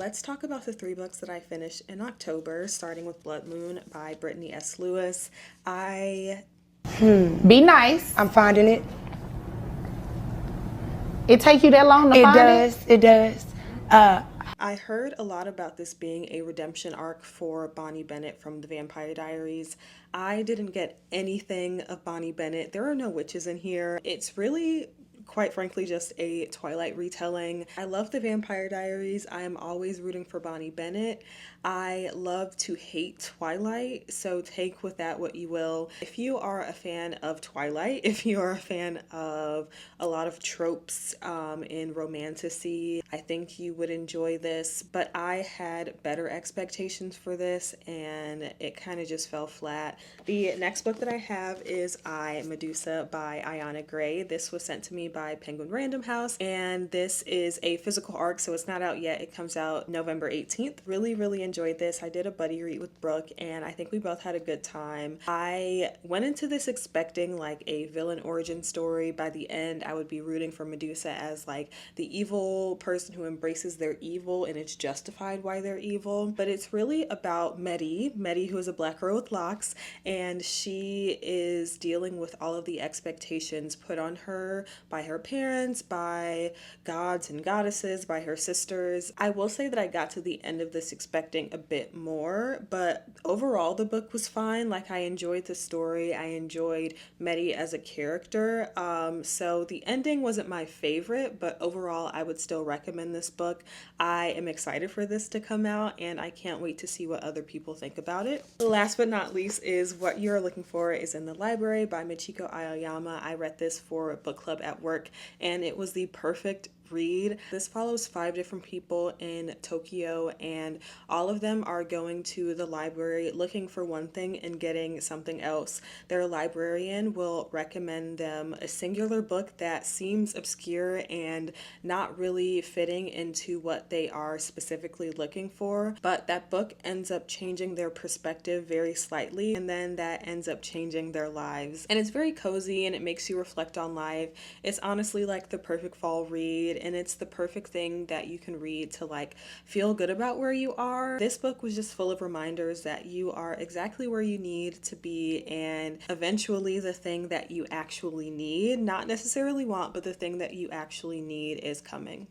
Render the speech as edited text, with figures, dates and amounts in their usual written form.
let's talk about the three books that I finished in October, starting with Blood Moon by Brittany S. Lewis. Be nice. I'm finding it. It take you that long to find it? It does. I heard a lot about this being a redemption arc for Bonnie Bennett from The Vampire Diaries. I didn't get anything of Bonnie Bennett. There are no witches in here. It's really, quite frankly, just a Twilight retelling. I love The Vampire Diaries. I am always rooting for Bonnie Bennett. I love to hate Twilight, so take with that what you will. If you are a fan of Twilight, if you are a fan of a lot of tropes in romantasy, I think you would enjoy this, but I had better expectations for this and it kind of just fell flat. The next book that I have is I, Medusa by Ayana Gray. This was sent to me by Penguin Random House, and this is a physical arc, so it's not out yet. It comes out November 18th. Really enjoyed this. I did a buddy read with Brooke, and I think we both had a good time. I went into this expecting like a villain origin story. By the end, I would be rooting for Medusa as like the evil person who embraces their evil and it's justified why they're evil. But it's really about Medi, who is a black girl with locks, and she is dealing with all of the expectations put on her by her parents, by gods and goddesses, by her sisters. I will say that I got to the end of this expecting a bit more, but overall the book was fine. Like, I enjoyed the story. I enjoyed Medi as a character. So the ending wasn't my favorite, but overall I would still recommend this book. I am excited for this to come out and I can't wait to see what other people think about it. Last but not least is What You're Looking For Is in the Library by Michiko Aoyama. I read this for book club at work and it was the perfect read. This follows 5 different people in Tokyo and all of them are going to the library looking for one thing and getting something else. Their librarian will recommend them a singular book that seems obscure and not really fitting into what they are specifically looking for, but that book ends up changing their perspective very slightly, and then that ends up changing their lives. And it's very cozy and it makes you reflect on life. It's honestly like the perfect fall read, and it's the perfect thing that you can read to like feel good about where you are. This book was just full of reminders that you are exactly where you need to be, and eventually the thing that you actually need, not necessarily want, but the thing that you actually need is coming.